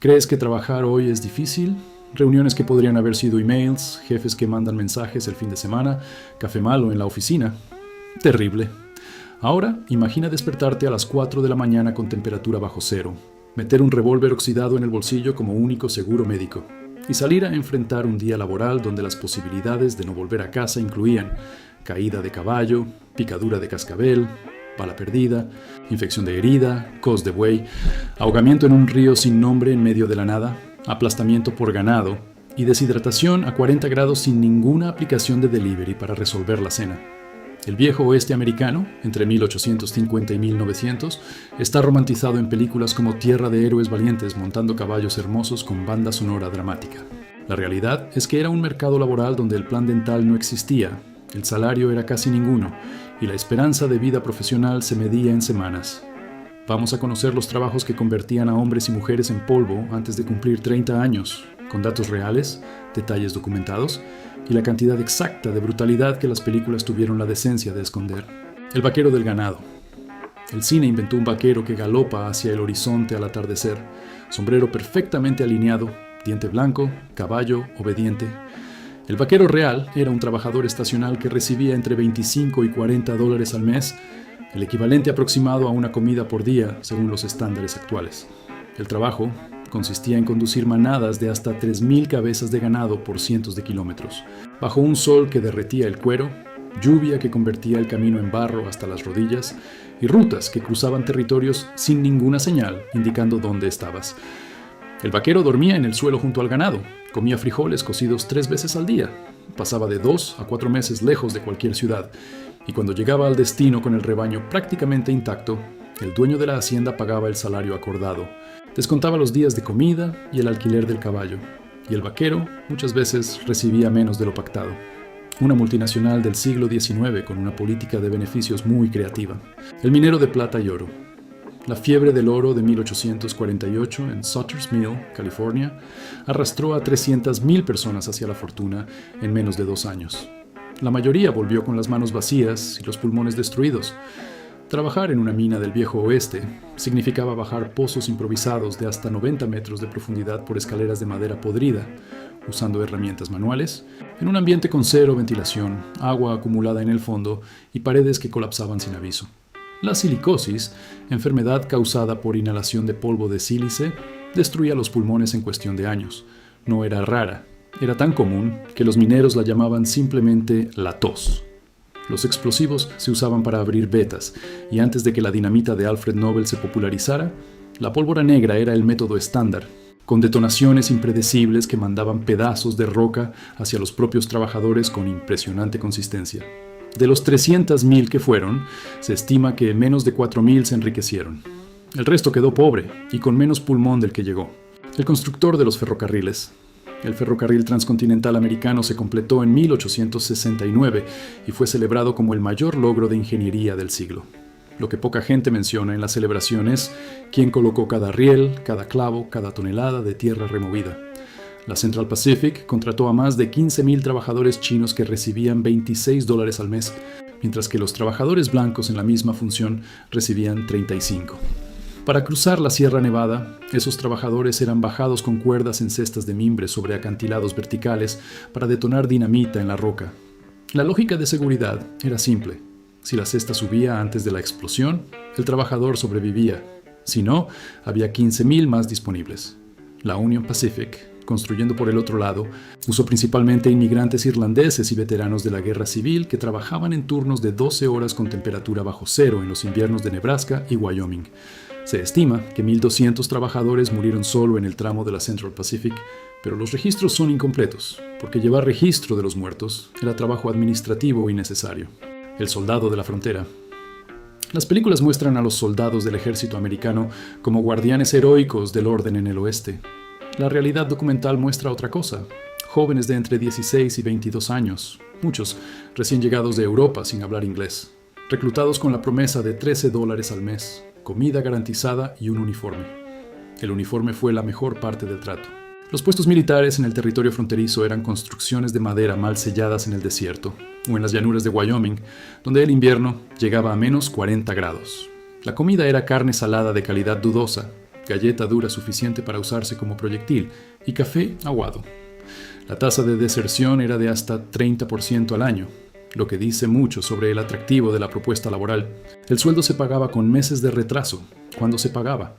¿Crees que trabajar hoy es difícil? Reuniones que podrían haber sido emails, jefes que mandan mensajes el fin de semana, café malo en la oficina. Terrible. Ahora, imagina despertarte a las 4 de la mañana con temperatura bajo cero, meter un revólver oxidado en el bolsillo como único seguro médico y salir a enfrentar un día laboral donde las posibilidades de no volver a casa incluían caída de caballo, picadura de cascabel, bala perdida, infección de herida, cos de buey, ahogamiento en un río sin nombre en medio de la nada, aplastamiento por ganado y deshidratación a 40 grados sin ninguna aplicación de delivery para resolver la cena. El viejo oeste americano, entre 1850 y 1900, está romantizado en películas como Tierra de héroes valientes montando caballos hermosos con banda sonora dramática. La realidad es que era un mercado laboral donde el plan dental no existía, el salario era casi ninguno y la esperanza de vida profesional se medía en semanas. Vamos a conocer los trabajos que convertían a hombres y mujeres en polvo antes de cumplir 30 años, con datos reales, detalles documentados y la cantidad exacta de brutalidad que las películas tuvieron la decencia de esconder. El vaquero del ganado. El cine inventó un vaquero que galopa hacia el horizonte al atardecer, sombrero perfectamente alineado, diente blanco, caballo obediente. El vaquero real era un trabajador estacional que recibía entre 25 y 40 dólares al mes, el equivalente aproximado a una comida por día según los estándares actuales. El trabajo consistía en conducir manadas de hasta 3,000 cabezas de ganado por cientos de kilómetros, bajo un sol que derretía el cuero, lluvia que convertía el camino en barro hasta las rodillas y rutas que cruzaban territorios sin ninguna señal indicando dónde estabas. El vaquero dormía en el suelo junto al ganado, comía frijoles cocidos 3 veces al día, pasaba de 2 a 4 meses lejos de cualquier ciudad y cuando llegaba al destino con el rebaño prácticamente intacto, el dueño de la hacienda pagaba el salario acordado, descontaba los días de comida y el alquiler del caballo, y el vaquero muchas veces recibía menos de lo pactado. Una multinacional del siglo XIX con una política de beneficios muy creativa. El minero de plata y oro. La fiebre del oro de 1848 en Sutter's Mill, California, arrastró a 300,000 personas hacia la fortuna en menos de 2 años. La mayoría volvió con las manos vacías y los pulmones destruidos. Trabajar en una mina del viejo oeste significaba bajar pozos improvisados de hasta 90 metros de profundidad por escaleras de madera podrida, usando herramientas manuales, en un ambiente con cero ventilación, agua acumulada en el fondo y paredes que colapsaban sin aviso. La silicosis, enfermedad causada por inhalación de polvo de sílice, destruía los pulmones en cuestión de años. No era rara, era tan común que los mineros la llamaban simplemente la tos. Los explosivos se usaban para abrir vetas, y antes de que la dinamita de Alfred Nobel se popularizara, la pólvora negra era el método estándar, con detonaciones impredecibles que mandaban pedazos de roca hacia los propios trabajadores con impresionante consistencia. De los 300,000 que fueron, se estima que menos de 4,000 se enriquecieron. El resto quedó pobre y con menos pulmón del que llegó. El constructor de los ferrocarriles. El ferrocarril transcontinental americano se completó en 1869 y fue celebrado como el mayor logro de ingeniería del siglo. Lo que poca gente menciona en la celebración es quién colocó cada riel, cada clavo, cada tonelada de tierra removida. La Central Pacific contrató a más de 15,000 trabajadores chinos que recibían 26 dólares al mes, mientras que los trabajadores blancos en la misma función recibían 35. Para cruzar la Sierra Nevada, esos trabajadores eran bajados con cuerdas en cestas de mimbre sobre acantilados verticales para detonar dinamita en la roca. La lógica de seguridad era simple. Si la cesta subía antes de la explosión, el trabajador sobrevivía. Si no, había 15,000 más disponibles. La Union Pacific, construyendo por el otro lado, usó principalmente inmigrantes irlandeses y veteranos de la guerra civil que trabajaban en turnos de 12 horas con temperatura bajo cero en los inviernos de Nebraska y Wyoming. Se estima que 1,200 trabajadores murieron solo en el tramo de la Central Pacific, pero los registros son incompletos, porque llevar registro de los muertos era trabajo administrativo y necesario. El soldado de la frontera. Las películas muestran a los soldados del ejército americano como guardianes heroicos del orden en el oeste. La realidad documental muestra otra cosa. Jóvenes de entre 16 y 22 años, muchos recién llegados de Europa sin hablar inglés, reclutados con la promesa de 13 dólares al mes, comida garantizada y un uniforme. El uniforme fue la mejor parte del trato. Los puestos militares en el territorio fronterizo eran construcciones de madera mal selladas en el desierto, o en las llanuras de Wyoming, donde el invierno llegaba a menos 40 grados. La comida era carne salada de calidad dudosa, galleta dura suficiente para usarse como proyectil y café aguado. La tasa de deserción era de hasta 30% al año, lo que dice mucho sobre el atractivo de la propuesta laboral. El sueldo se pagaba con meses de retraso, cuando se pagaba.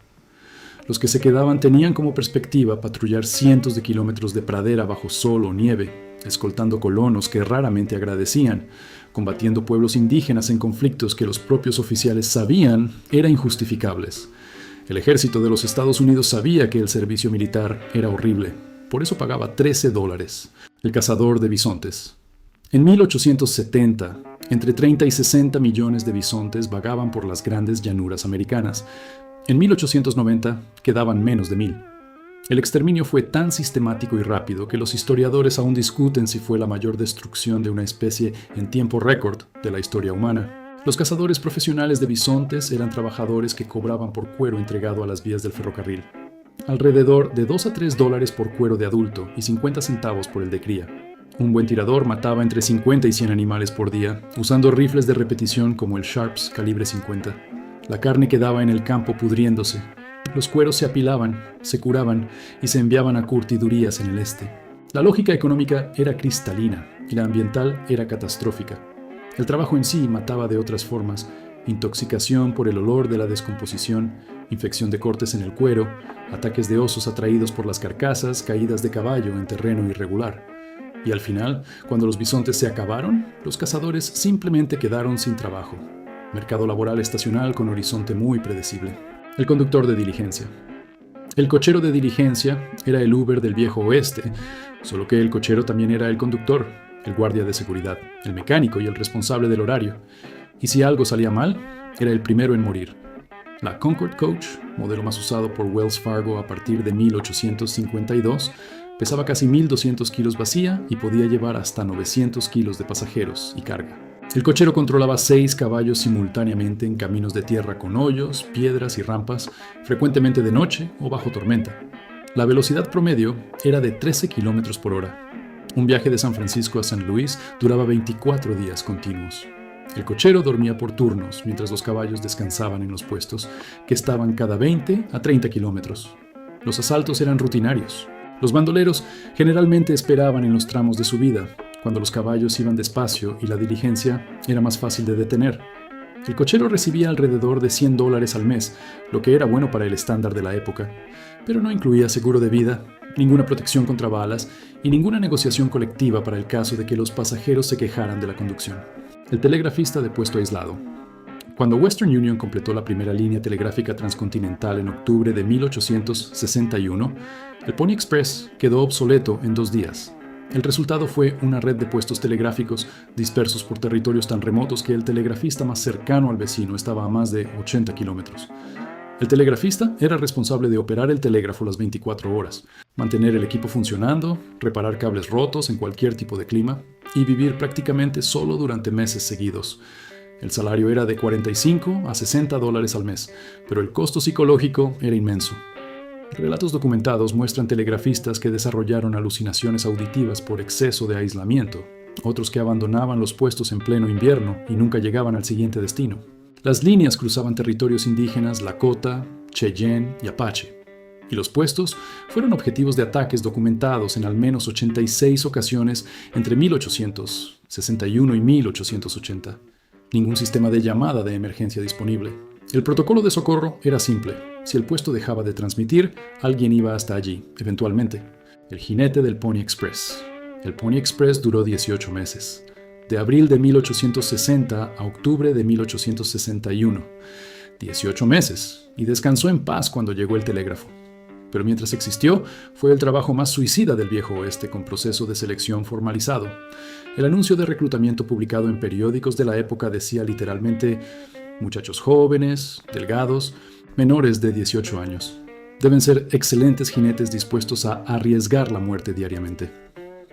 Los que se quedaban tenían como perspectiva patrullar cientos de kilómetros de pradera bajo sol o nieve, escoltando colonos que raramente agradecían, combatiendo pueblos indígenas en conflictos que los propios oficiales sabían eran injustificables. El ejército de los Estados Unidos sabía que el servicio militar era horrible, por eso pagaba $13. El cazador de bisontes. En 1870, entre 30 y 60 millones de bisontes vagaban por las grandes llanuras americanas. En 1890 quedaban menos de 1000. El exterminio fue tan sistemático y rápido que los historiadores aún discuten si fue la mayor destrucción de una especie en tiempo récord de la historia humana. Los cazadores profesionales de bisontes eran trabajadores que cobraban por cuero entregado a las vías del ferrocarril. Alrededor de $2 a $3 por cuero de adulto y 50 centavos por el de cría. Un buen tirador mataba entre 50 y 100 animales por día, usando rifles de repetición como el Sharps calibre 50. La carne quedaba en el campo pudriéndose. Los cueros se apilaban, se curaban y se enviaban a curtidurías en el este. La lógica económica era cristalina y la ambiental era catastrófica. El trabajo en sí mataba de otras formas: intoxicación por el olor de la descomposición, infección de cortes en el cuero, ataques de osos atraídos por las carcasas, caídas de caballo en terreno irregular. Y al final, cuando los bisontes se acabaron, los cazadores simplemente quedaron sin trabajo. Mercado laboral estacional con horizonte muy predecible. El conductor de diligencia. El cochero de diligencia era el Uber del viejo oeste, solo que el cochero también era el conductor, el guardia de seguridad, el mecánico y el responsable del horario. Y si algo salía mal, era el primero en morir. La Concord Coach, modelo más usado por Wells Fargo a partir de 1852, pesaba casi 1.200 kilos vacía y podía llevar hasta 900 kilos de pasajeros y carga. El cochero controlaba 6 caballos simultáneamente en caminos de tierra con hoyos, piedras y rampas, frecuentemente de noche o bajo tormenta. La velocidad promedio era de 13 kilómetros por hora. Un viaje de San Francisco a San Luis duraba 24 días continuos. El cochero dormía por turnos mientras los caballos descansaban en los puestos, que estaban cada 20 a 30 kilómetros. Los asaltos eran rutinarios. Los bandoleros generalmente esperaban en los tramos de subida, cuando los caballos iban despacio y la diligencia era más fácil de detener. El cochero recibía alrededor de $100 al mes, lo que era bueno para el estándar de la época, pero no incluía seguro de vida, ninguna protección contra balas y ninguna negociación colectiva para el caso de que los pasajeros se quejaran de la conducción. El telegrafista de puesto aislado. Cuando Western Union completó la primera línea telegráfica transcontinental en octubre de 1861, el Pony Express quedó obsoleto en 2 días. El resultado fue una red de puestos telegráficos dispersos por territorios tan remotos que el telegrafista más cercano al vecino estaba a más de 80 kilómetros. El telegrafista era responsable de operar el telégrafo las 24 horas, mantener el equipo funcionando, reparar cables rotos en cualquier tipo de clima y vivir prácticamente solo durante meses seguidos. El salario era de $45 a $60 al mes, pero el costo psicológico era inmenso. Relatos documentados muestran telegrafistas que desarrollaron alucinaciones auditivas por exceso de aislamiento, otros que abandonaban los puestos en pleno invierno y nunca llegaban al siguiente destino. Las líneas cruzaban territorios indígenas Lakota, Cheyenne y Apache, y los puestos fueron objetivos de ataques documentados en al menos 86 ocasiones entre 1861 y 1880. Ningún sistema de llamada de emergencia disponible. El protocolo de socorro era simple. Si el puesto dejaba de transmitir, alguien iba hasta allí, eventualmente. El jinete del Pony Express. El Pony Express duró 18 meses. De abril de 1860 a octubre de 1861. 18 meses, y descansó en paz cuando llegó el telégrafo. Pero mientras existió, fue el trabajo más suicida del viejo oeste con proceso de selección formalizado. El anuncio de reclutamiento publicado en periódicos de la época decía literalmente: muchachos jóvenes, delgados, menores de 18 años. Deben ser excelentes jinetes dispuestos a arriesgar la muerte diariamente.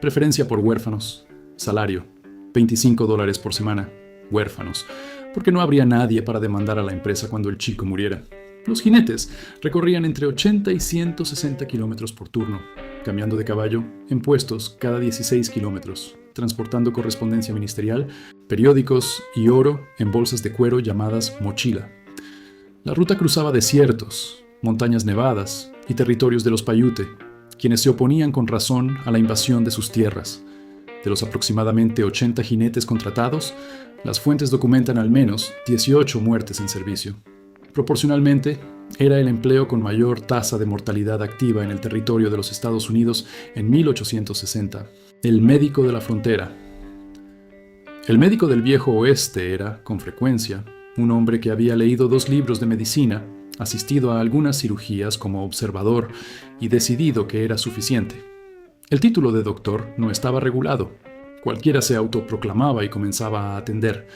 Preferencia por huérfanos. Salario: $25 por semana. Huérfanos, porque no habría nadie para demandar a la empresa cuando el chico muriera. Los jinetes recorrían entre 80 y 160 kilómetros por turno, cambiando de caballo en puestos cada 16 kilómetros, transportando correspondencia ministerial, periódicos y oro en bolsas de cuero llamadas mochila. La ruta cruzaba desiertos, montañas nevadas y territorios de los Paiute, quienes se oponían con razón a la invasión de sus tierras. De los aproximadamente 80 jinetes contratados, las fuentes documentan al menos 18 muertes en servicio. Proporcionalmente, era el empleo con mayor tasa de mortalidad activa en el territorio de los Estados Unidos en 1860. El médico de la frontera. El médico del viejo oeste era, con frecuencia, un hombre que había leído 2 libros de medicina, asistido a algunas cirugías como observador y decidido que era suficiente. El título de doctor no estaba regulado. Cualquiera se autoproclamaba y comenzaba a atender.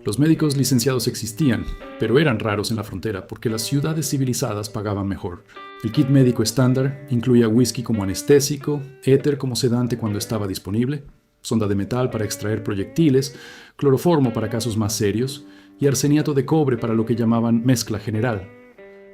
Los médicos licenciados existían, pero eran raros en la frontera porque las ciudades civilizadas pagaban mejor. El kit médico estándar incluía whisky como anestésico, éter como sedante cuando estaba disponible, sonda de metal para extraer proyectiles, cloroformo para casos más serios y arseniato de cobre para lo que llamaban mezcla general.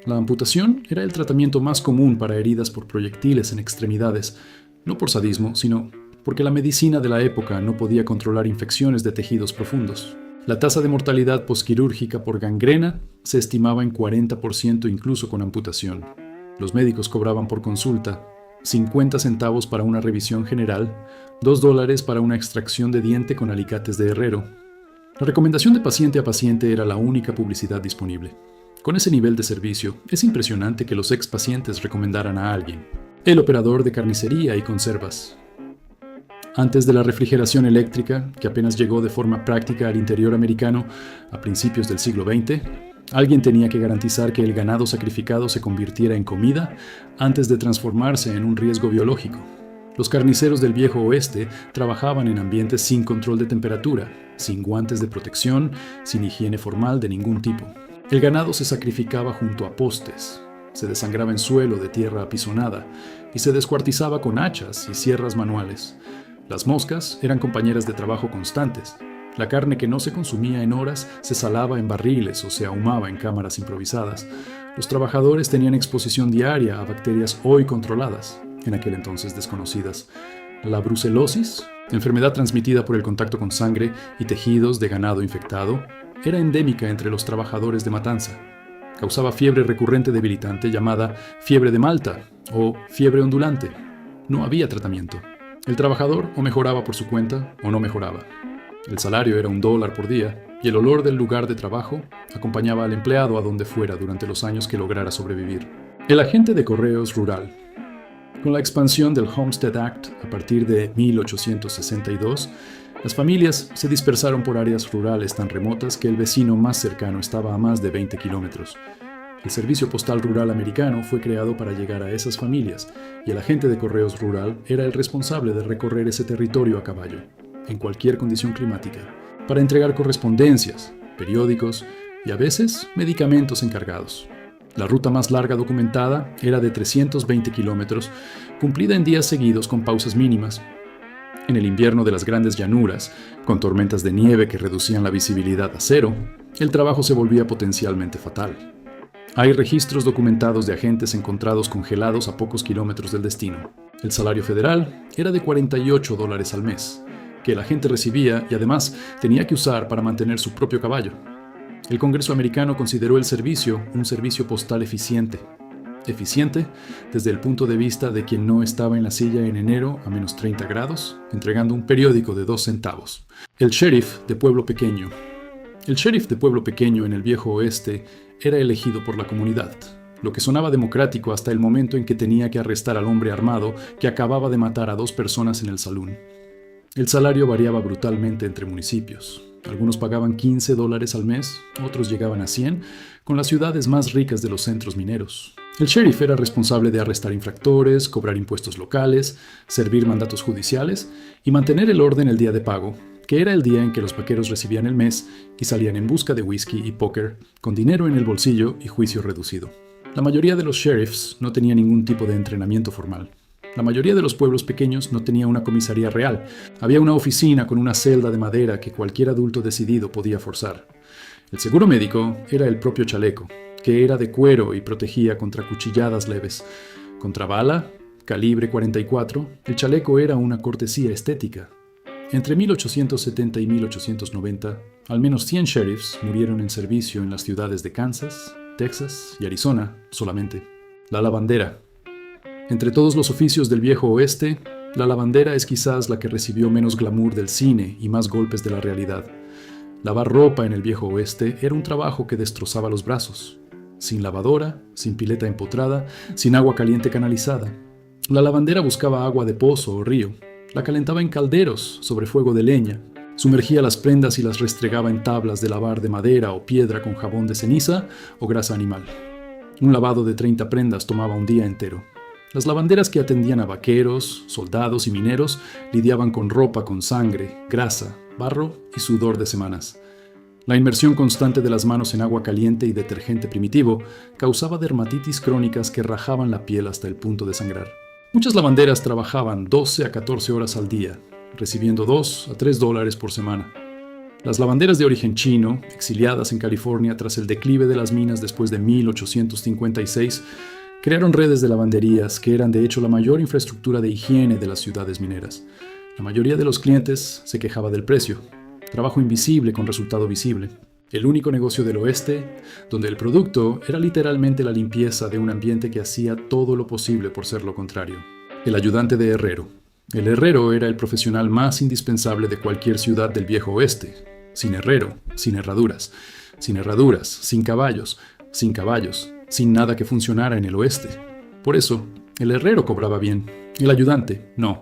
La amputación era el tratamiento más común para heridas por proyectiles en extremidades, no por sadismo, sino porque la medicina de la época no podía controlar infecciones de tejidos profundos. La tasa de mortalidad posquirúrgica por gangrena se estimaba en 40% incluso con amputación. Los médicos cobraban por consulta 50 centavos para una revisión general, $2 para una extracción de diente con alicates de herrero. La recomendación de paciente a paciente era la única publicidad disponible. Con ese nivel de servicio, es impresionante que los ex pacientes recomendaran a alguien. El operador de carnicería y conservas. Antes de la refrigeración eléctrica, que apenas llegó de forma práctica al interior americano a principios del siglo XX, alguien tenía que garantizar que el ganado sacrificado se convirtiera en comida antes de transformarse en un riesgo biológico. Los carniceros del viejo oeste trabajaban en ambientes sin control de temperatura, sin guantes de protección, sin higiene formal de ningún tipo. El ganado se sacrificaba junto a postes, se desangraba en suelo de tierra apisonada y se descuartizaba con hachas y sierras manuales. Las moscas eran compañeras de trabajo constantes. La carne que no se consumía en horas se salaba en barriles o se ahumaba en cámaras improvisadas. Los trabajadores tenían exposición diaria a bacterias hoy controladas, en aquel entonces desconocidas. La brucelosis, enfermedad transmitida por el contacto con sangre y tejidos de ganado infectado, era endémica entre los trabajadores de matanza. Causaba fiebre recurrente debilitante llamada fiebre de Malta o fiebre ondulante. No había tratamiento. El trabajador o mejoraba por su cuenta o no mejoraba. El salario era $1 por día y el olor del lugar de trabajo acompañaba al empleado a donde fuera durante los años que lograra sobrevivir. El agente de correos rural. Con la expansión del Homestead Act a partir de 1862, las familias se dispersaron por áreas rurales tan remotas que el vecino más cercano estaba a más de 20 kilómetros. El Servicio Postal Rural Americano fue creado para llegar a esas familias y el agente de correos rural era el responsable de recorrer ese territorio a caballo, en cualquier condición climática, para entregar correspondencias, periódicos y a veces medicamentos encargados. La ruta más larga documentada era de 320 kilómetros, cumplida en días seguidos con pausas mínimas. En el invierno de las grandes llanuras, con tormentas de nieve que reducían la visibilidad a 0, el trabajo se volvía potencialmente fatal. Hay registros documentados de agentes encontrados congelados a pocos kilómetros del destino. El salario federal era de $48 al mes, que el agente recibía y además tenía que usar para mantener su propio caballo. El Congreso americano consideró el servicio un servicio postal eficiente. Eficiente desde el punto de vista de quien no estaba en la silla en enero a menos 30 grados, entregando un periódico de 2 centavos. El sheriff de pueblo pequeño. El sheriff de pueblo pequeño en el viejo oeste era elegido por la comunidad, lo que sonaba democrático hasta el momento en que tenía que arrestar al hombre armado que acababa de matar a 2 personas en el salón. El salario variaba brutalmente entre municipios. Algunos pagaban $15 al mes, otros llegaban a 100, con las ciudades más ricas de los centros mineros. El sheriff era responsable de arrestar infractores, cobrar impuestos locales, servir mandatos judiciales y mantener el orden el día de pago, que era el día en que los vaqueros recibían el mes y salían en busca de whisky y póker, con dinero en el bolsillo y juicio reducido. La mayoría de los sheriffs no tenía ningún tipo de entrenamiento formal. La mayoría de los pueblos pequeños no tenía una comisaría real. Había una oficina con una celda de madera que cualquier adulto decidido podía forzar. El seguro médico era el propio chaleco, que era de cuero y protegía contra cuchilladas leves. Contra bala, calibre 44, el chaleco era una cortesía estética. Entre 1870 y 1890, al menos 100 sheriffs murieron en servicio en las ciudades de Kansas, Texas y Arizona solamente. La lavandera. Entre todos los oficios del viejo oeste, la lavandera es quizás la que recibió menos glamour del cine y más golpes de la realidad. Lavar ropa en el viejo oeste era un trabajo que destrozaba los brazos. Sin lavadora, sin pileta empotrada, sin agua caliente canalizada. La lavandera buscaba agua de pozo o río, la calentaba en calderos sobre fuego de leña, sumergía las prendas y las restregaba en tablas de lavar de madera o piedra con jabón de ceniza o grasa animal. Un lavado de 30 prendas tomaba un día entero. Las lavanderas que atendían a vaqueros, soldados y mineros lidiaban con ropa con sangre, grasa, barro y sudor de semanas. La inmersión constante de las manos en agua caliente y detergente primitivo causaba dermatitis crónicas que rajaban la piel hasta el punto de sangrar. Muchas lavanderas trabajaban 12 a 14 horas al día, recibiendo $2 a $3 por semana. Las lavanderas de origen chino, exiliadas en California tras el declive de las minas después de 1856, crearon redes de lavanderías que eran de hecho la mayor infraestructura de higiene de las ciudades mineras. La mayoría de los clientes se quejaba del precio. Trabajo invisible con resultado visible. El único negocio del oeste, donde el producto era literalmente la limpieza de un ambiente que hacía todo lo posible por ser lo contrario. El ayudante de herrero. El herrero era el profesional más indispensable de cualquier ciudad del viejo oeste. Sin herrero, sin herraduras, sin caballos, sin nada que funcionara en el oeste. Por eso, el herrero cobraba bien. El ayudante, no.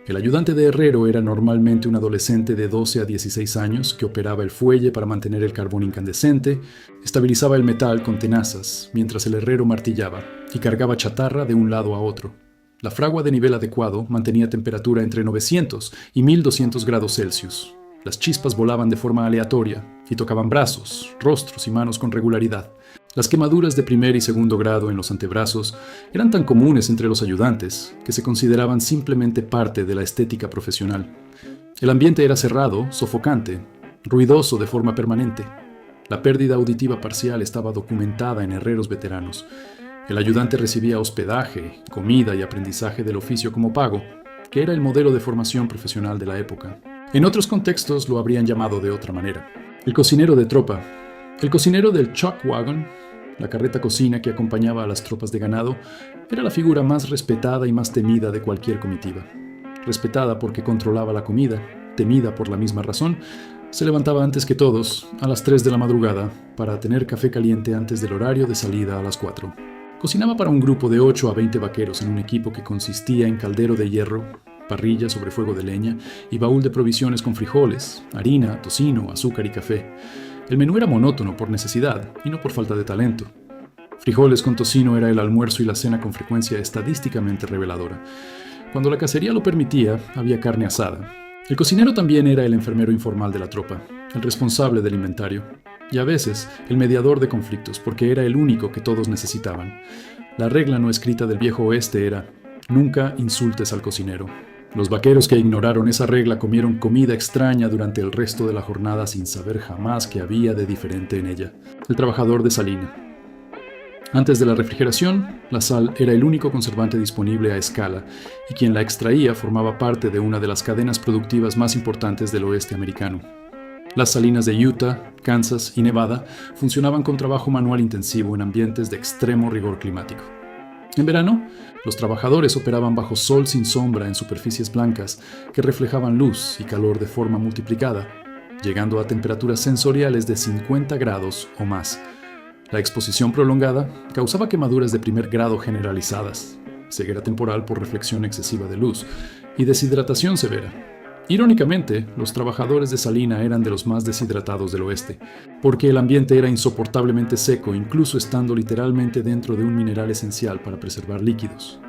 El ayudante de herrero era normalmente un adolescente de 12 a 16 años que operaba el fuelle para mantener el carbón incandescente, estabilizaba el metal con tenazas mientras el herrero martillaba y cargaba chatarra de un lado a otro. La fragua de nivel adecuado mantenía temperatura entre 900 y 1200 grados Celsius. Las chispas volaban de forma aleatoria y tocaban brazos, rostros y manos con regularidad. Las quemaduras de primer y segundo grado en los antebrazos eran tan comunes entre los ayudantes que se consideraban simplemente parte de la estética profesional. El ambiente era cerrado, sofocante, ruidoso de forma permanente. La pérdida auditiva parcial estaba documentada en herreros veteranos. El ayudante recibía hospedaje, comida y aprendizaje del oficio como pago, que era el modelo de formación profesional de la época. En otros contextos lo habrían llamado de otra manera. El cocinero de tropa. El cocinero del chuck wagon, la carreta cocina que acompañaba a las tropas de ganado, era la figura más respetada y más temida de cualquier comitiva. Respetada porque controlaba la comida, temida por la misma razón, se levantaba antes que todos, a las 3 de la madrugada, para tener café caliente antes del horario de salida a las 4. Cocinaba para un grupo de 8 a 20 vaqueros en un equipo que consistía en caldero de hierro, parrilla sobre fuego de leña y baúl de provisiones con frijoles, harina, tocino, azúcar y café. El menú era monótono por necesidad y no por falta de talento. Frijoles con tocino era el almuerzo y la cena con frecuencia estadísticamente reveladora. Cuando la cacería lo permitía, había carne asada. El cocinero también era el enfermero informal de la tropa, el responsable del inventario, y a veces el mediador de conflictos, porque era el único que todos necesitaban. La regla no escrita del viejo oeste era: nunca insultes al cocinero. Los vaqueros que ignoraron esa regla comieron comida extraña durante el resto de la jornada sin saber jamás qué había de diferente en ella. El trabajador de salina. Antes de la refrigeración, la sal era el único conservante disponible a escala, y quien la extraía formaba parte de una de las cadenas productivas más importantes del oeste americano. Las salinas de Utah, Kansas y Nevada funcionaban con trabajo manual intensivo en ambientes de extremo rigor climático. En verano, los trabajadores operaban bajo sol sin sombra en superficies blancas que reflejaban luz y calor de forma multiplicada, llegando a temperaturas sensoriales de 50 grados o más. La exposición prolongada causaba quemaduras de primer grado generalizadas, ceguera temporal por reflexión excesiva de luz y deshidratación severa. Irónicamente, los trabajadores de salina eran de los más deshidratados del oeste, porque el ambiente era insoportablemente seco, incluso estando literalmente dentro de un mineral esencial para preservar líquidos.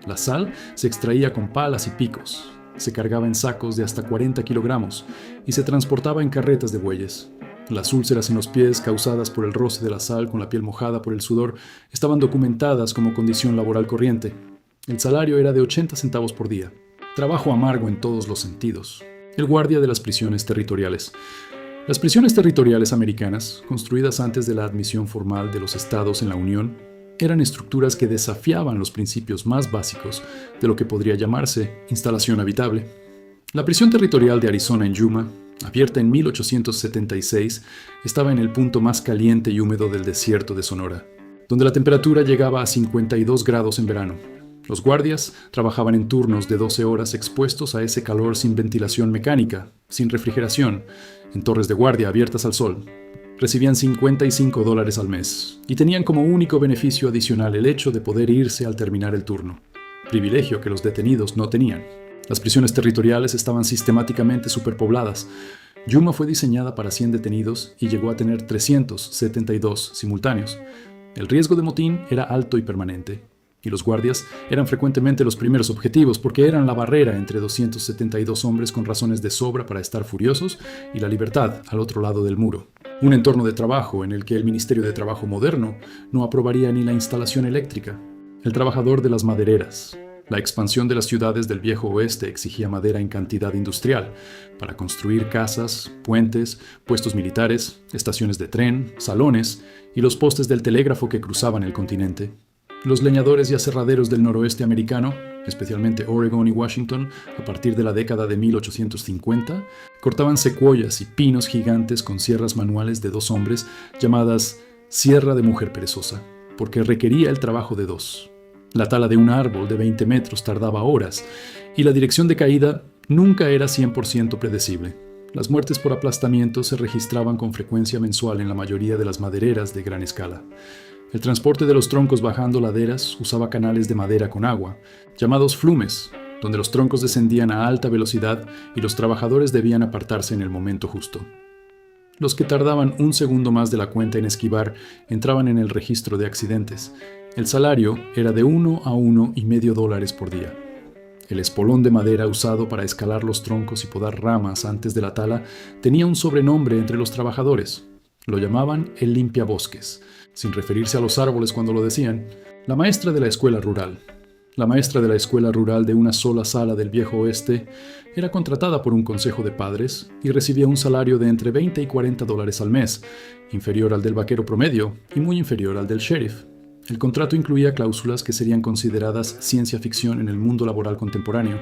La sal se extraía con palas y picos, se cargaba en sacos de hasta 40 kilogramos y se transportaba en carretas de bueyes. Las úlceras en los pies causadas por el roce de la sal con la piel mojada por el sudor estaban documentadas como condición laboral corriente. El salario era de 80 centavos por día. Trabajo amargo en todos los sentidos. El guardia de las prisiones territoriales. Las prisiones territoriales americanas, construidas antes de la admisión formal de los estados en la Unión, eran estructuras que desafiaban los principios más básicos de lo que podría llamarse instalación habitable. La prisión territorial de Arizona en Yuma, abierta en 1876, estaba en el punto más caliente y húmedo del desierto de Sonora, donde la temperatura llegaba a 52 grados en verano. Los guardias trabajaban en turnos de 12 horas expuestos a ese calor sin ventilación mecánica, sin refrigeración, en torres de guardia abiertas al sol. Recibían $55 al mes y tenían como único beneficio adicional el hecho de poder irse al terminar el turno, privilegio que los detenidos no tenían. Las prisiones territoriales estaban sistemáticamente superpobladas. Yuma fue diseñada para 100 detenidos y llegó a tener 372 simultáneos. El riesgo de motín era alto y permanente, y los guardias eran frecuentemente los primeros objetivos porque eran la barrera entre 272 hombres con razones de sobra para estar furiosos y la libertad al otro lado del muro. Un entorno de trabajo en el que el Ministerio de Trabajo moderno no aprobaría ni la instalación eléctrica. El trabajador de las madereras. La expansión de las ciudades del viejo oeste exigía madera en cantidad industrial para construir casas, puentes, puestos militares, estaciones de tren, salones y los postes del telégrafo que cruzaban el continente. Los leñadores y aserraderos del noroeste americano, especialmente Oregon y Washington, a partir de la década de 1850, cortaban secuoyas y pinos gigantes con sierras manuales de 2 hombres llamadas sierra de mujer perezosa, porque requería el trabajo de 2. La tala de un árbol de 20 metros tardaba horas, y la dirección de caída nunca era 100% predecible. Las muertes por aplastamiento se registraban con frecuencia mensual en la mayoría de las madereras de gran escala. El transporte de los troncos bajando laderas usaba canales de madera con agua, llamados flumes, donde los troncos descendían a alta velocidad y los trabajadores debían apartarse en el momento justo. Los que tardaban un segundo más de la cuenta en esquivar entraban en el registro de accidentes. El salario era de $1 a $1.50 por día. El espolón de madera usado para escalar los troncos y podar ramas antes de la tala tenía un sobrenombre entre los trabajadores. Lo llamaban el limpiabosques, sin referirse a los árboles cuando lo decían. La maestra de la escuela rural. La maestra de la escuela rural de una sola sala del viejo oeste era contratada por un consejo de padres y recibía un salario de entre $20 y $40 al mes, inferior al del vaquero promedio y muy inferior al del sheriff. El contrato incluía cláusulas que serían consideradas ciencia ficción en el mundo laboral contemporáneo.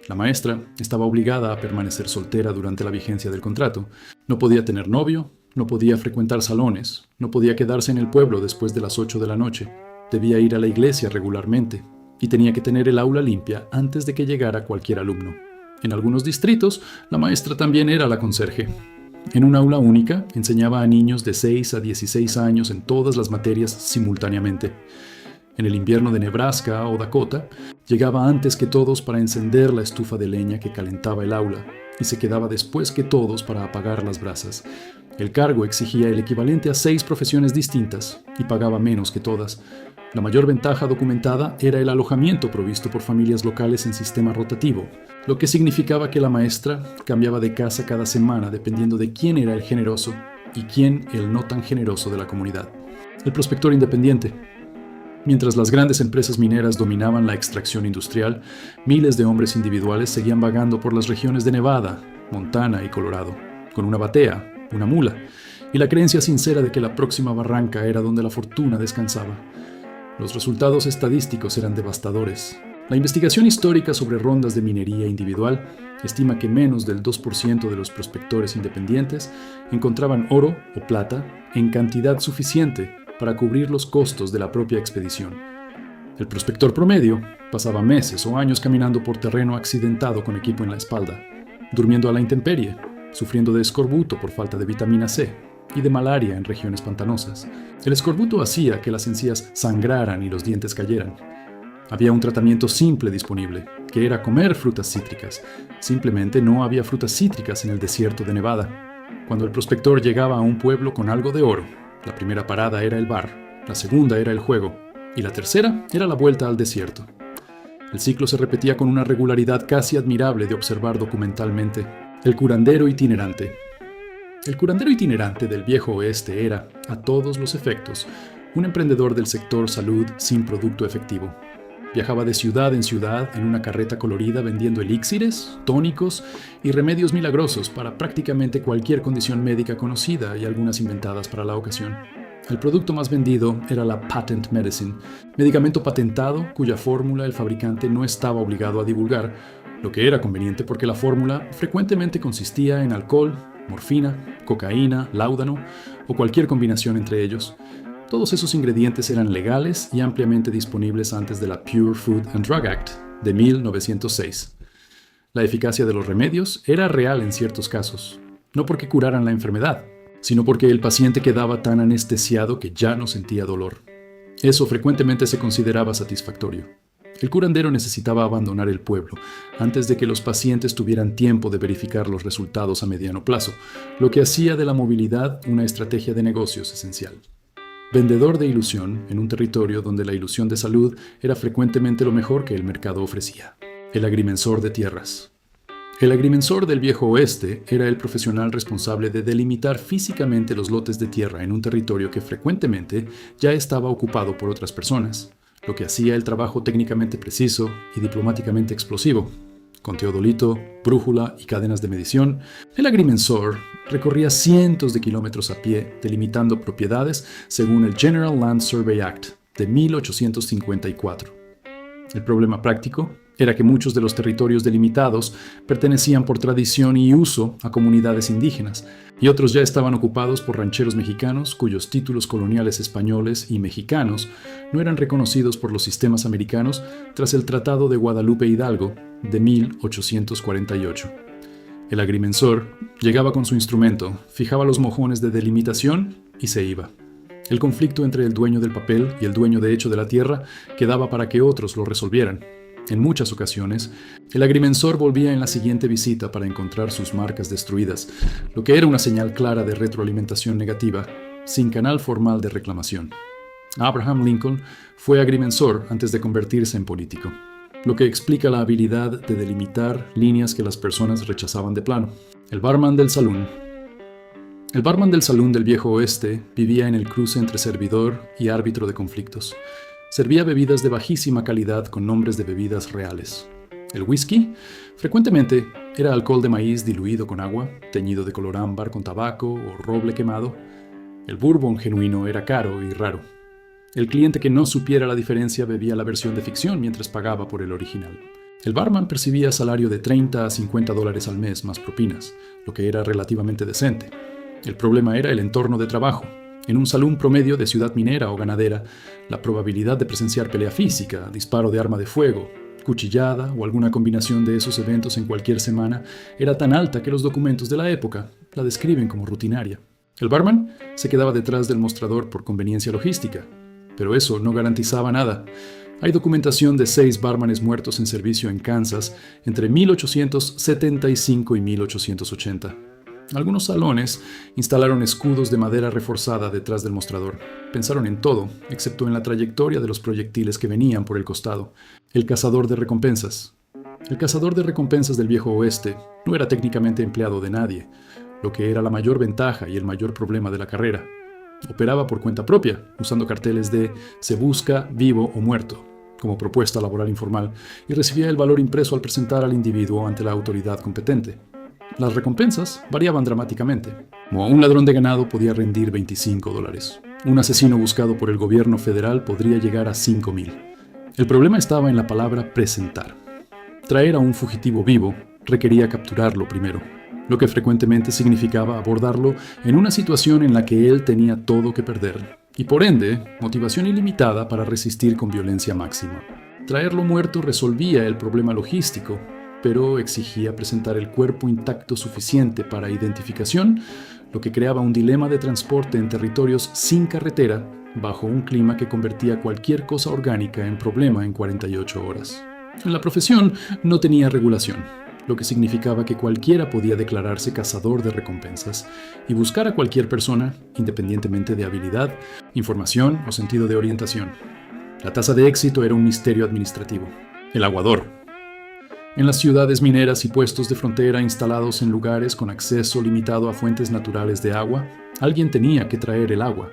La maestra estaba obligada a permanecer soltera durante la vigencia del contrato. No podía tener novio, no podía frecuentar salones, no podía quedarse en el pueblo después de las 8 de la noche. Debía ir a la iglesia regularmente y tenía que tener el aula limpia antes de que llegara cualquier alumno. En algunos distritos, la maestra también era la conserje. En un aula única, enseñaba a niños de 6 a 16 años en todas las materias simultáneamente. En el invierno de Nebraska o Dakota, llegaba antes que todos para encender la estufa de leña que calentaba el aula y se quedaba después que todos para apagar las brasas. El cargo exigía el equivalente a 6 profesiones distintas y pagaba menos que todas. La mayor ventaja documentada era el alojamiento provisto por familias locales en sistema rotativo, lo que significaba que la maestra cambiaba de casa cada semana dependiendo de quién era el generoso y quién el no tan generoso de la comunidad. El prospector independiente. Mientras las grandes empresas mineras dominaban la extracción industrial, miles de hombres individuales seguían vagando por las regiones de Nevada, Montana y Colorado, con una batea, una mula, y la creencia sincera de que la próxima barranca era donde la fortuna descansaba. Los resultados estadísticos eran devastadores. La investigación histórica sobre rondas de minería individual estima que menos del 2% de los prospectores independientes encontraban oro o plata en cantidad suficiente para cubrir los costos de la propia expedición. El prospector promedio pasaba meses o años caminando por terreno accidentado con equipo en la espalda, durmiendo a la intemperie, sufriendo de escorbuto por falta de vitamina C y de malaria en regiones pantanosas. El escorbuto hacía que las encías sangraran y los dientes cayeran. Había un tratamiento simple disponible, que era comer frutas cítricas. Simplemente no había frutas cítricas en el desierto de Nevada. Cuando el prospector llegaba a un pueblo con algo de oro, la primera parada era el bar, la segunda era el juego, y la tercera era la vuelta al desierto. El ciclo se repetía con una regularidad casi admirable de observar documentalmente. El curandero itinerante. El curandero itinerante del viejo oeste era, a todos los efectos, un emprendedor del sector salud sin producto efectivo. Viajaba de ciudad en ciudad en una carreta colorida vendiendo elixires, tónicos y remedios milagrosos para prácticamente cualquier condición médica conocida y algunas inventadas para la ocasión. El producto más vendido era la patent medicine, medicamento patentado cuya fórmula el fabricante no estaba obligado a divulgar, lo que era conveniente porque la fórmula frecuentemente consistía en alcohol, morfina, cocaína, láudano o cualquier combinación entre ellos. Todos esos ingredientes eran legales y ampliamente disponibles antes de la Pure Food and Drug Act de 1906. La eficacia de los remedios era real en ciertos casos, no porque curaran la enfermedad, sino porque el paciente quedaba tan anestesiado que ya no sentía dolor. Eso frecuentemente se consideraba satisfactorio. El curandero necesitaba abandonar el pueblo antes de que los pacientes tuvieran tiempo de verificar los resultados a mediano plazo, lo que hacía de la movilidad una estrategia de negocios esencial. Vendedor de ilusión en un territorio donde la ilusión de salud era frecuentemente lo mejor que el mercado ofrecía. El agrimensor de tierras. El agrimensor del Viejo Oeste era el profesional responsable de delimitar físicamente los lotes de tierra en un territorio que frecuentemente ya estaba ocupado por otras personas, lo que hacía el trabajo técnicamente preciso y diplomáticamente explosivo. Con teodolito, brújula y cadenas de medición, el agrimensor recorría cientos de kilómetros a pie delimitando propiedades según el General Land Survey Act de 1854. El problema práctico era que muchos de los territorios delimitados pertenecían por tradición y uso a comunidades indígenas, y otros ya estaban ocupados por rancheros mexicanos cuyos títulos coloniales españoles y mexicanos no eran reconocidos por los sistemas americanos tras el Tratado de Guadalupe Hidalgo de 1848. El agrimensor llegaba con su instrumento, fijaba los mojones de delimitación y se iba. El conflicto entre el dueño del papel y el dueño de hecho de la tierra quedaba para que otros lo resolvieran. En muchas ocasiones, el agrimensor volvía en la siguiente visita para encontrar sus marcas destruidas, lo que era una señal clara de retroalimentación negativa, sin canal formal de reclamación. Abraham Lincoln fue agrimensor antes de convertirse en político, lo que explica la habilidad de delimitar líneas que las personas rechazaban de plano. El barman del salón. El barman del salón del Viejo Oeste vivía en el cruce entre servidor y árbitro de conflictos. Servía bebidas de bajísima calidad con nombres de bebidas reales. El whisky, frecuentemente, era alcohol de maíz diluido con agua, teñido de color ámbar con tabaco o roble quemado. El bourbon genuino era caro y raro. El cliente que no supiera la diferencia bebía la versión de ficción mientras pagaba por el original. El barman percibía salario de $30 a $50 al mes más propinas, lo que era relativamente decente. El problema era el entorno de trabajo. En un salón promedio de ciudad minera o ganadera, la probabilidad de presenciar pelea física, disparo de arma de fuego, cuchillada o alguna combinación de esos eventos en cualquier semana era tan alta que los documentos de la época la describen como rutinaria. El barman se quedaba detrás del mostrador por conveniencia logística, pero eso no garantizaba nada. Hay documentación de 6 barmanes muertos en servicio en Kansas entre 1875 y 1880. Algunos salones instalaron escudos de madera reforzada detrás del mostrador. Pensaron en todo, excepto en la trayectoria de los proyectiles que venían por el costado. El cazador de recompensas. El cazador de recompensas del Viejo Oeste no era técnicamente empleado de nadie, lo que era la mayor ventaja y el mayor problema de la carrera. Operaba por cuenta propia, usando carteles de «se busca vivo o muerto» como propuesta laboral informal, y recibía el valor impreso al presentar al individuo ante la autoridad competente. Las recompensas variaban dramáticamente. Un ladrón de ganado podía rendir $25. Un asesino buscado por el gobierno federal podría llegar a $5,000. El problema estaba en la palabra presentar. Traer a un fugitivo vivo requería capturarlo primero, lo que frecuentemente significaba abordarlo en una situación en la que él tenía todo que perder, y por ende, motivación ilimitada para resistir con violencia máxima. Traerlo muerto resolvía el problema logístico, pero exigía presentar el cuerpo intacto suficiente para identificación, lo que creaba un dilema de transporte en territorios sin carretera, bajo un clima que convertía cualquier cosa orgánica en problema en 48 horas. La profesión no tenía regulación, lo que significaba que cualquiera podía declararse cazador de recompensas y buscar a cualquier persona, independientemente de habilidad, información o sentido de orientación. La tasa de éxito era un misterio administrativo. El aguador. En las ciudades mineras y puestos de frontera instalados en lugares con acceso limitado a fuentes naturales de agua, alguien tenía que traer el agua.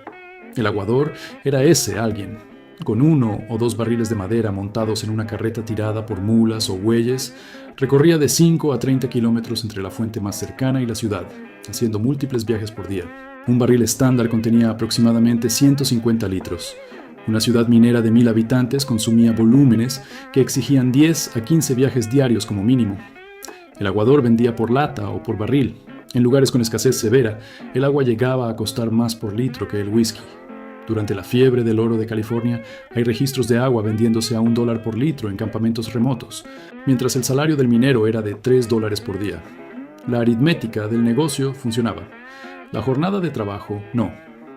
El aguador era ese alguien. Con 1 o 2 barriles de madera montados en una carreta tirada por mulas o bueyes, recorría de 5 a 30 kilómetros entre la fuente más cercana y la ciudad, haciendo múltiples viajes por día. Un barril estándar contenía aproximadamente 150 litros. Una ciudad minera de 1,000 habitantes consumía volúmenes que exigían 10 a 15 viajes diarios como mínimo. El aguador vendía por lata o por barril. En lugares con escasez severa, el agua llegaba a costar más por litro que el whisky. Durante la fiebre del oro de California, hay registros de agua vendiéndose a $1 por litro en campamentos remotos, mientras el salario del minero era de $3 por día. La aritmética del negocio funcionaba. La jornada de trabajo, no.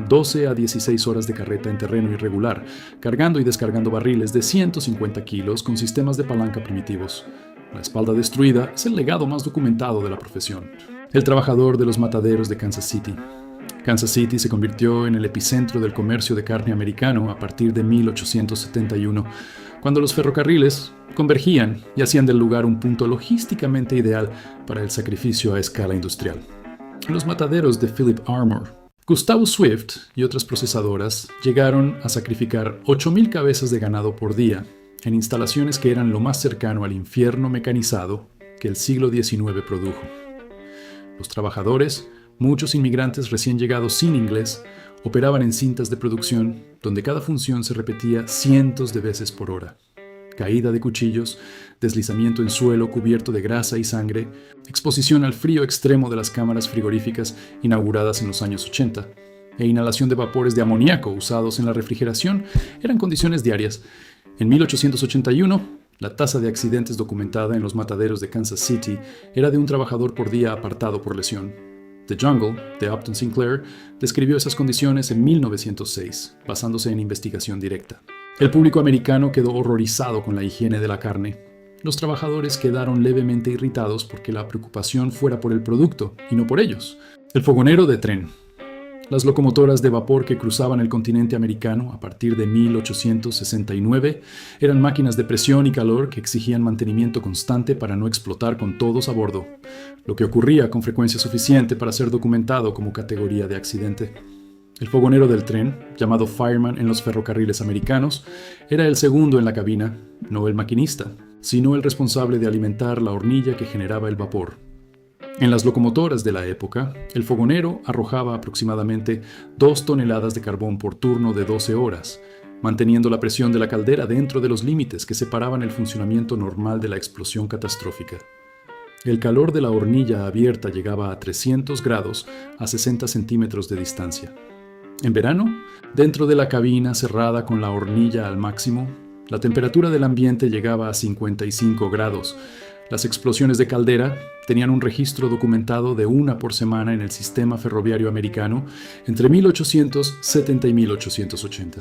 12 a 16 horas de carreta en terreno irregular, cargando y descargando barriles de 150 kilos con sistemas de palanca primitivos. La espalda destruida es el legado más documentado de la profesión. El trabajador de los mataderos de Kansas City. Kansas City se convirtió en el epicentro del comercio de carne americano a partir de 1871, cuando los ferrocarriles convergían y hacían del lugar un punto logísticamente ideal para el sacrificio a escala industrial. Los mataderos de Philip Armour, Gustavo Swift y otras procesadoras llegaron a sacrificar 8,000 cabezas de ganado por día en instalaciones que eran lo más cercano al infierno mecanizado que el siglo XIX produjo. Los trabajadores, muchos inmigrantes recién llegados sin inglés, operaban en cintas de producción donde cada función se repetía cientos de veces por hora. Caída de cuchillos, deslizamiento en suelo cubierto de grasa y sangre, exposición al frío extremo de las cámaras frigoríficas inauguradas en los años 80, e inhalación de vapores de amoníaco usados en la refrigeración eran condiciones diarias. En 1881, la tasa de accidentes documentada en los mataderos de Kansas City era de un trabajador por día apartado por lesión. The Jungle, de Upton Sinclair, describió esas condiciones en 1906, basándose en investigación directa. El público americano quedó horrorizado con la higiene de la carne. Los trabajadores quedaron levemente irritados porque la preocupación fuera por el producto y no por ellos. El fogonero de tren. Las locomotoras de vapor que cruzaban el continente americano a partir de 1869 eran máquinas de presión y calor que exigían mantenimiento constante para no explotar con todos a bordo, lo que ocurría con frecuencia suficiente para ser documentado como categoría de accidente. El fogonero del tren, llamado fireman en los ferrocarriles americanos, era el segundo en la cabina, no el maquinista, sino el responsable de alimentar la hornilla que generaba el vapor. En las locomotoras de la época, el fogonero arrojaba aproximadamente 2 toneladas de carbón por turno de 12 horas, manteniendo la presión de la caldera dentro de los límites que separaban el funcionamiento normal de la explosión catastrófica. El calor de la hornilla abierta llegaba a 300 grados a 60 centímetros de distancia. En verano, dentro de la cabina cerrada con la hornilla al máximo, la temperatura del ambiente llegaba a 55 grados. Las explosiones de caldera tenían un registro documentado de una por semana en el sistema ferroviario americano entre 1870 y 1880.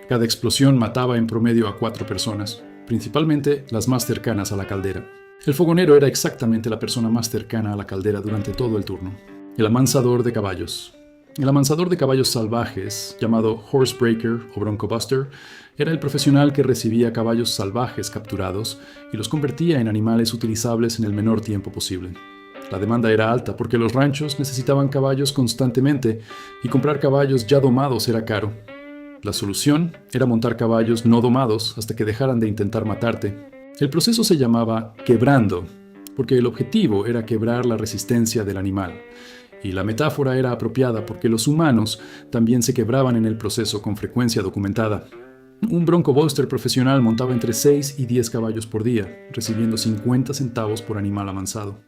Cada explosión mataba en promedio a 4 personas, principalmente las más cercanas a la caldera. El fogonero era exactamente la persona más cercana a la caldera durante todo el turno. El amansador de caballos. El amansador de caballos salvajes, llamado horsebreaker o broncobuster, era el profesional que recibía caballos salvajes capturados y los convertía en animales utilizables en el menor tiempo posible. La demanda era alta porque los ranchos necesitaban caballos constantemente y comprar caballos ya domados era caro. La solución era montar caballos no domados hasta que dejaran de intentar matarte. El proceso se llamaba quebrando, porque el objetivo era quebrar la resistencia del animal. Y la metáfora era apropiada porque los humanos también se quebraban en el proceso con frecuencia documentada. Un broncobuster profesional montaba entre 6 y 10 caballos por día, recibiendo 50 centavos por animal amansado.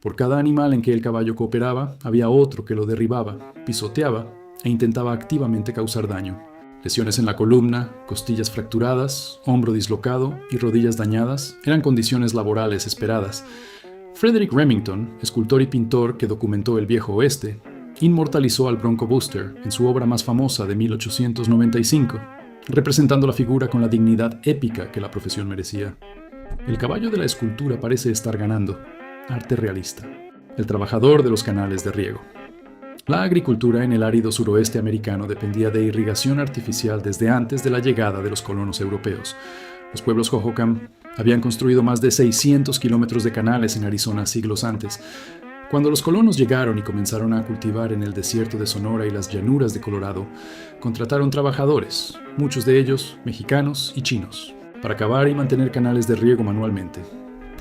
Por cada animal en que el caballo cooperaba, había otro que lo derribaba, pisoteaba e intentaba activamente causar daño. Lesiones en la columna, costillas fracturadas, hombro dislocado y rodillas dañadas eran condiciones laborales esperadas. Frederick Remington, escultor y pintor que documentó el Viejo Oeste, inmortalizó al broncobuster en su obra más famosa de 1895, representando la figura con la dignidad épica que la profesión merecía. El caballo de la escultura parece estar ganando. Arte realista. El trabajador de los canales de riego. La agricultura en el árido suroeste americano dependía de irrigación artificial desde antes de la llegada de los colonos europeos. Los pueblos Hohokam habían construido más de 600 kilómetros de canales en Arizona siglos antes. Cuando los colonos llegaron y comenzaron a cultivar en el desierto de Sonora y las llanuras de Colorado, contrataron trabajadores, muchos de ellos mexicanos y chinos, para cavar y mantener canales de riego manualmente.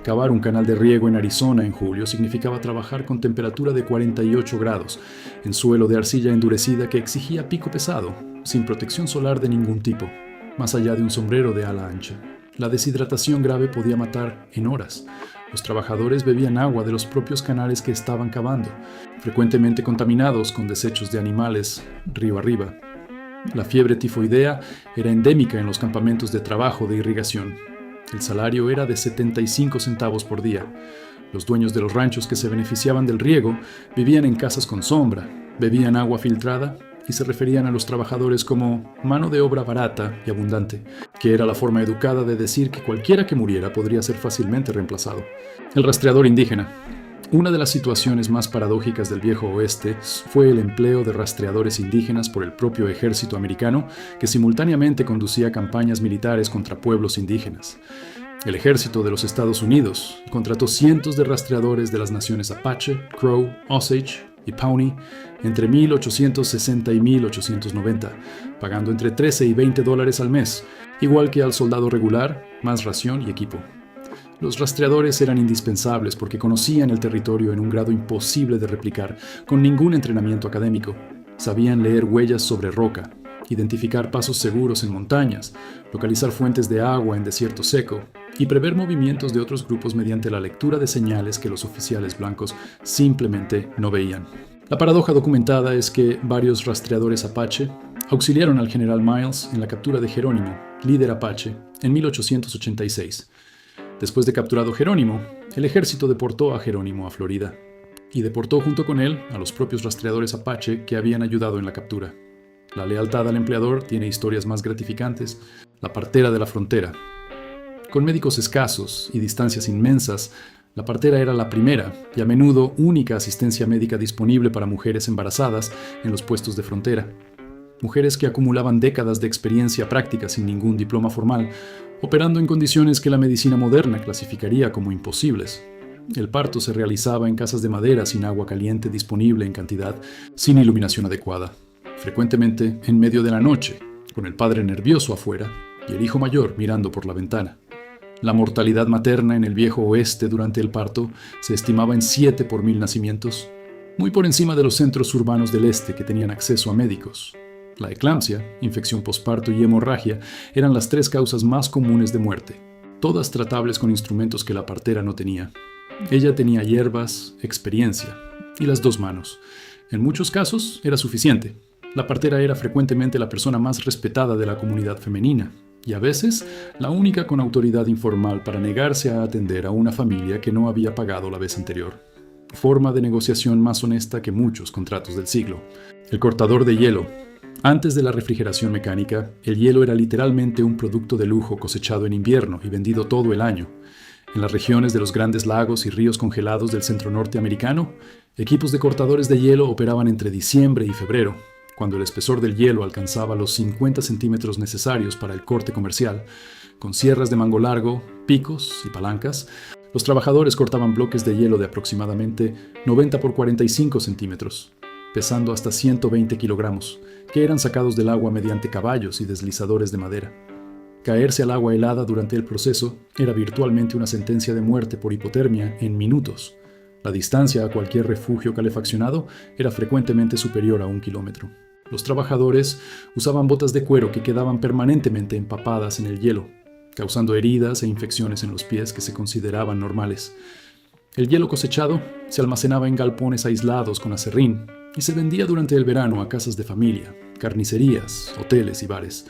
Cavar un canal de riego en Arizona en julio significaba trabajar con temperatura de 48 grados, en suelo de arcilla endurecida que exigía pico pesado, sin protección solar de ningún tipo, más allá de un sombrero de ala ancha. La deshidratación grave podía matar en horas. Los trabajadores bebían agua de los propios canales que estaban cavando, frecuentemente contaminados con desechos de animales río arriba. La fiebre tifoidea era endémica en los campamentos de trabajo de irrigación. El salario era de 75 centavos por día. Los dueños de los ranchos que se beneficiaban del riego vivían en casas con sombra, bebían agua filtrada y se referían a los trabajadores como mano de obra barata y abundante, que era la forma educada de decir que cualquiera que muriera podría ser fácilmente reemplazado. El rastreador indígena. Una de las situaciones más paradójicas del viejo oeste fue el empleo de rastreadores indígenas por el propio ejército americano, que simultáneamente conducía campañas militares contra pueblos indígenas. El ejército de los Estados Unidos contrató cientos de rastreadores de las naciones Apache, Crow, Osage y Pawnee entre 1860 y 1890, pagando entre $13 y $20 al mes, igual que al soldado regular, más ración y equipo. Los rastreadores eran indispensables porque conocían el territorio en un grado imposible de replicar, con ningún entrenamiento académico. Sabían leer huellas sobre roca, identificar pasos seguros en montañas, localizar fuentes de agua en desierto seco y prever movimientos de otros grupos mediante la lectura de señales que los oficiales blancos simplemente no veían. La paradoja documentada es que varios rastreadores Apache auxiliaron al general Miles en la captura de Jerónimo, líder Apache, en 1886. Después de capturado Jerónimo, el ejército deportó a Jerónimo a Florida, y deportó junto con él a los propios rastreadores Apache que habían ayudado en la captura. La lealtad al empleador tiene historias más gratificantes. La partera de la frontera. Con médicos escasos y distancias inmensas, la partera era la primera y a menudo única asistencia médica disponible para mujeres embarazadas en los puestos de frontera. Mujeres que acumulaban décadas de experiencia práctica sin ningún diploma formal, operando en condiciones que la medicina moderna clasificaría como imposibles. El parto se realizaba en casas de madera sin agua caliente disponible en cantidad, sin iluminación adecuada, frecuentemente en medio de la noche, con el padre nervioso afuera y el hijo mayor mirando por la ventana. La mortalidad materna en el viejo oeste durante el parto se estimaba en 7 por 1000 nacimientos, muy por encima de los centros urbanos del este que tenían acceso a médicos. La eclampsia, infección posparto y hemorragia eran las 3 causas más comunes de muerte, todas tratables con instrumentos que la partera no tenía. Ella tenía hierbas, experiencia y las 2 manos. En muchos casos era suficiente. La partera era frecuentemente la persona más respetada de la comunidad femenina y a veces la única con autoridad informal para negarse a atender a una familia que no había pagado la vez anterior. Forma de negociación más honesta que muchos contratos del siglo. El cortador de hielo. Antes de la refrigeración mecánica, el hielo era literalmente un producto de lujo cosechado en invierno y vendido todo el año. En las regiones de los grandes lagos y ríos congelados del centro norteamericano, equipos de cortadores de hielo operaban entre diciembre y febrero, cuando el espesor del hielo alcanzaba los 50 centímetros necesarios para el corte comercial. Con sierras de mango largo, picos y palancas, los trabajadores cortaban bloques de hielo de aproximadamente 90 por 45 centímetros, pesando hasta 120 kilogramos, que eran sacados del agua mediante caballos y deslizadores de madera. Caerse al agua helada durante el proceso era virtualmente una sentencia de muerte por hipotermia en minutos. La distancia a cualquier refugio calefaccionado era frecuentemente superior a 1 kilómetro. Los trabajadores usaban botas de cuero que quedaban permanentemente empapadas en el hielo, causando heridas e infecciones en los pies que se consideraban normales. El hielo cosechado se almacenaba en galpones aislados con aserrín y se vendía durante el verano a casas de familia, carnicerías, hoteles y bares.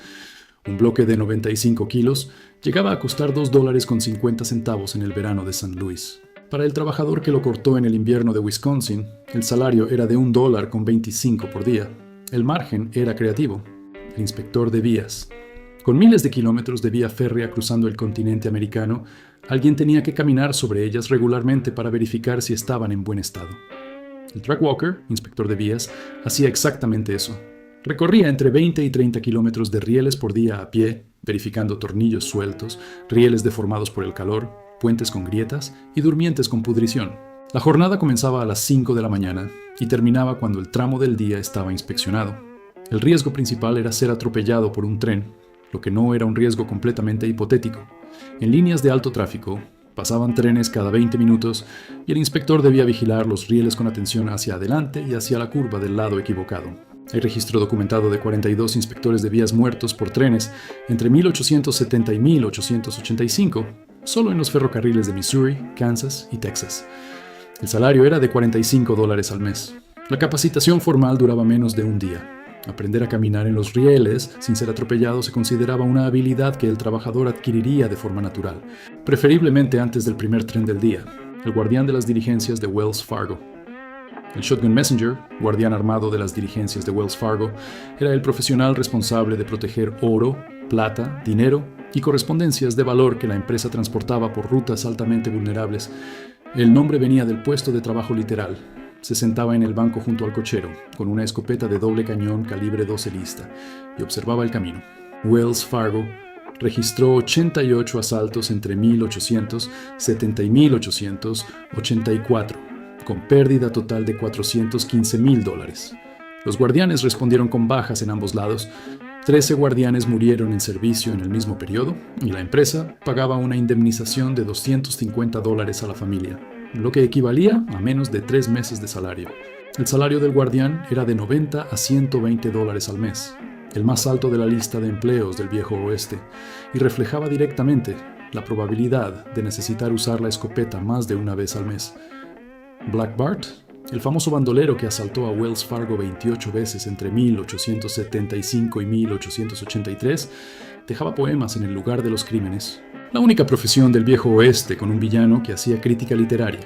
Un bloque de 95 kilos llegaba a costar $2.50 en el verano de San Luis. Para el trabajador que lo cortó en el invierno de Wisconsin, el salario era de $1.25 por día. El margen era creativo. El inspector de vías. Con miles de kilómetros de vía férrea cruzando el continente americano, alguien tenía que caminar sobre ellas regularmente para verificar si estaban en buen estado. El track walker, inspector de vías, hacía exactamente eso. Recorría entre 20 y 30 kilómetros de rieles por día a pie, verificando tornillos sueltos, rieles deformados por el calor, puentes con grietas y durmientes con pudrición. La jornada comenzaba a las 5 de la mañana y terminaba cuando el tramo del día estaba inspeccionado. El riesgo principal era ser atropellado por un tren, lo que no era un riesgo completamente hipotético. En líneas de alto tráfico, pasaban trenes cada 20 minutos y el inspector debía vigilar los rieles con atención hacia adelante y hacia la curva del lado equivocado. Hay registro documentado de 42 inspectores de vías muertos por trenes entre 1870 y 1885, solo en los ferrocarriles de Missouri, Kansas y Texas. El salario era de $45 al mes. La capacitación formal duraba menos de un día. Aprender a caminar en los rieles sin ser atropellado se consideraba una habilidad que el trabajador adquiriría de forma natural, preferiblemente antes del primer tren del día, el guardián de las diligencias de Wells Fargo. El Shotgun Messenger, guardián armado de las diligencias de Wells Fargo, era el profesional responsable de proteger oro, plata, dinero y correspondencias de valor que la empresa transportaba por rutas altamente vulnerables. El nombre venía del puesto de trabajo literal. Se sentaba en el banco junto al cochero, con una escopeta de doble cañón calibre 12 lista, y observaba el camino. Wells Fargo registró 88 asaltos entre 1870 y 1884, con pérdida total de $415,000. Los guardianes respondieron con bajas en ambos lados. 13 guardianes murieron en servicio en el mismo periodo, y la empresa pagaba una indemnización de $250 a la familia, lo que equivalía a menos de 3 meses de salario. El salario del guardián era de $90 a $120 al mes, el más alto de la lista de empleos del viejo oeste, y reflejaba directamente la probabilidad de necesitar usar la escopeta más de una vez al mes. Black Bart, el famoso bandolero que asaltó a Wells Fargo 28 veces entre 1875 y 1883, dejaba poemas en el lugar de los crímenes. La única profesión del viejo oeste con un villano que hacía crítica literaria.